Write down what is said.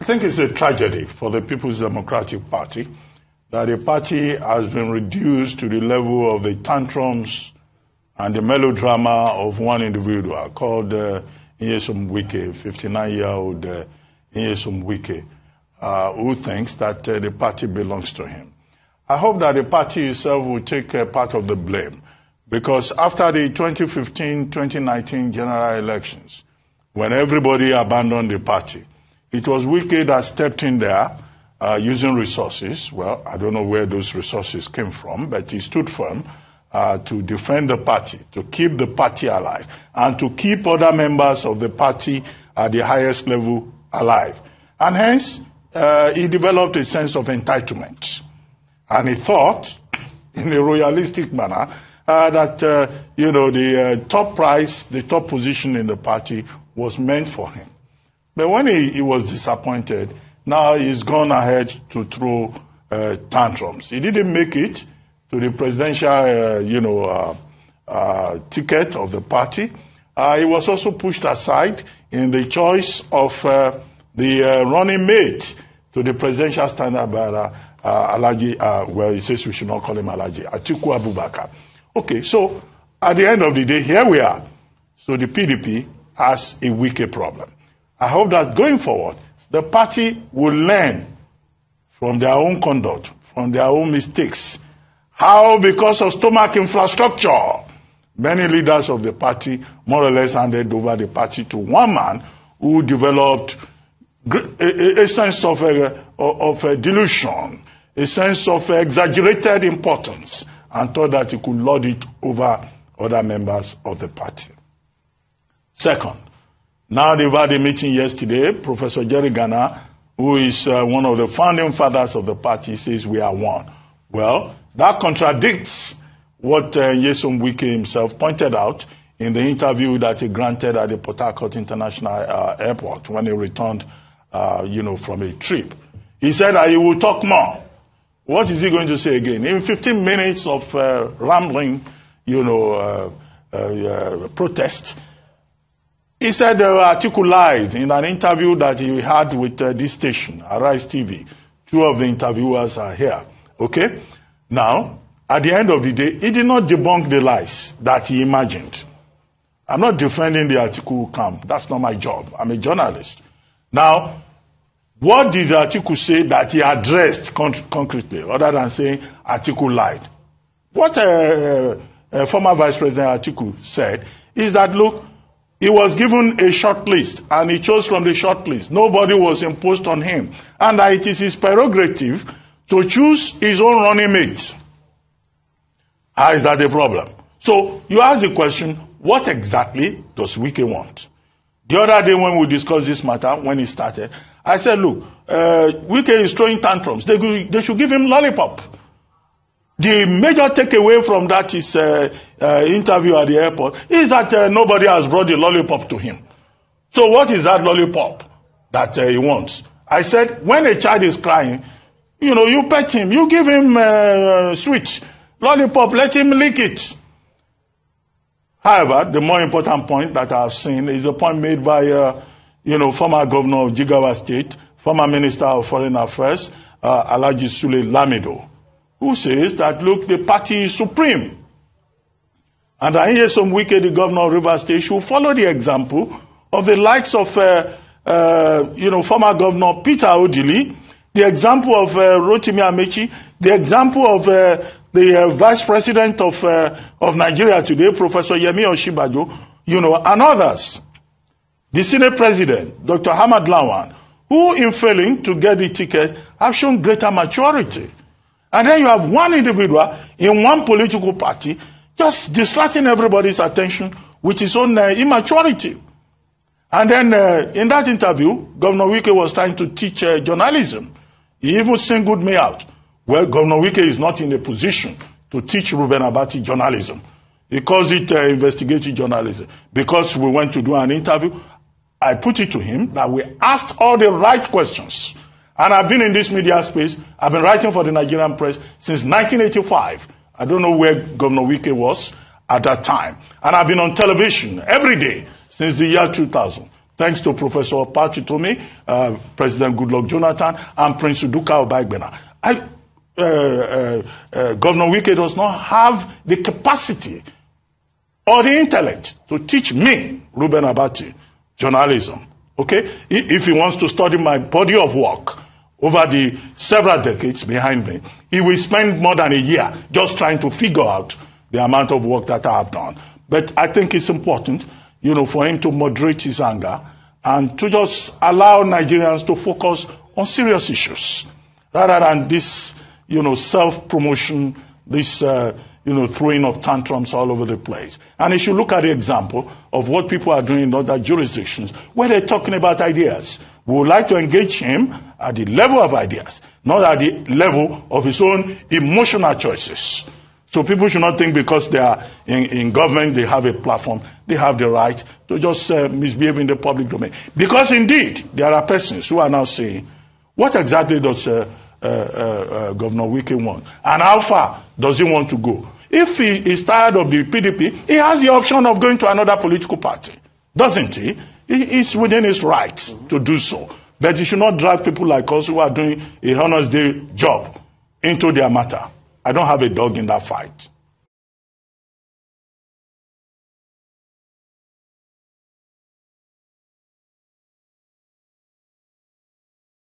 think it's a tragedy for the People's Democratic Party that the party has been reduced to the level of the tantrums and the melodrama of one individual called Nyesom Wike, 59-year-old Nyesom Wike, who thinks that the party belongs to him. I hope that the party itself will take part of the blame, because after the 2015-2019 general elections, when everybody abandoned the party, it was Wike that stepped in there using resources. Well, I don't know where those resources came from, but he stood firm to defend the party, to keep the party alive, and to keep other members of the party at the highest level alive. And hence, he developed a sense of entitlement. And he thought, in a royalistic manner, that, the top prize, the top position in the party was meant for him. But when he was disappointed, now he's gone ahead to throw tantrums. He didn't make it to the presidential, ticket of the party. He was also pushed aside in the choice of the running mate to the presidential standard bearer, Alaji, he says we should not call him Alaji, Atiku Abubakar. Okay, so at the end of the day, here we are. So the PDP has a wicked problem. I hope that going forward, the party will learn from their own conduct, from their own mistakes, how because of stomach infrastructure, many leaders of the party more or less handed over the party to one man who developed a sense of delusion, a sense of exaggerated importance, and thought that he could lord it over other members of the party. Second, now they've had a meeting yesterday. Professor Jerry Ghana, who is one of the founding fathers of the party, says we are one. Well, that contradicts what Nyesom Wike himself pointed out in the interview that he granted at the Port Harcourt International Airport when he returned, from a trip. He said that he will talk more. What is he going to say again? In 15 minutes of rambling, protest, he said Atiku lied in an interview that he had with this station, Arise TV. Two of the interviewers are here. Okay? Now, at the end of the day, he did not debunk the lies that he imagined. I'm not defending the Atiku camp. That's not my job. I'm a journalist. Now, what did Atiku say that he addressed concretely, other than saying Atiku lied? What former Vice President Atiku said is that, look, he was given a short list, and he chose from the short list. Nobody was imposed on him. And it is his prerogative to choose his own running mate. How is that a problem? So, you ask the question, what exactly does Wike want? The other day when we discussed this matter, when he started, I said, look, Wike is throwing tantrums. They should give him lollipop. The major takeaway from that is interview at the airport is that nobody has brought the lollipop to him. So what is that lollipop that he wants? I said, when a child is crying, you pet him, you give him sweet lollipop, let him lick it. However, the more important point that I have seen is the point made by, former governor of Jigawa State, former minister of foreign affairs, Alhaji Sule Lamido, who says that, look, the party is supreme. And I hear some Wike, the governor of Rivers State, should follow the example of the likes of, former governor Peter Odili, the example of Rotimi Amechi, the example of the vice president of Nigeria today, Professor Yemi Oshibajo, and others. The Senate president, Dr. Hamad Lawan, who in failing to get the ticket have shown greater maturity. And then you have one individual in one political party just distracting everybody's attention with his own immaturity. And then in that interview, Governor Wike was trying to teach journalism. He even singled me out. Well, Governor Wike is not in a position to teach Reuben Abatti journalism. He calls it investigative journalism. Because we went to do an interview, I put it to him that we asked all the right questions. And I've been in this media space. I've been writing for the Nigerian press since 1985. I don't know where Governor Wike was at that time. And I've been on television every day since the year 2000. thanks to Professor Abatti Tome, President Goodluck Jonathan, and Prince Uduka Obagbena. Governor Wike does not have the capacity or the intellect to teach me, Reuben Abatti, journalism. Okay? If he wants to study my body of work over the several decades behind me, he will spend more than a year just trying to figure out the amount of work that I have done. But I think it's important, for him to moderate his anger and to just allow Nigerians to focus on serious issues rather than this, self-promotion, this, throwing of tantrums all over the place. And you should look at the example of what people are doing in other jurisdictions where they're talking about ideas. We would like to engage him at the level of ideas, not at the level of his own emotional choices. So people should not think because they are in government, they have a platform, they have the right to just misbehave in the public domain. Because indeed, there are persons who are now saying, what exactly does Governor Wike want? And how far does he want to go? If he is tired of the PDP, he has the option of going to another political party, doesn't he? It's within his rights to do so. But he should not drag people like us who are doing a honest day job into their matter. I don't have a dog in that fight.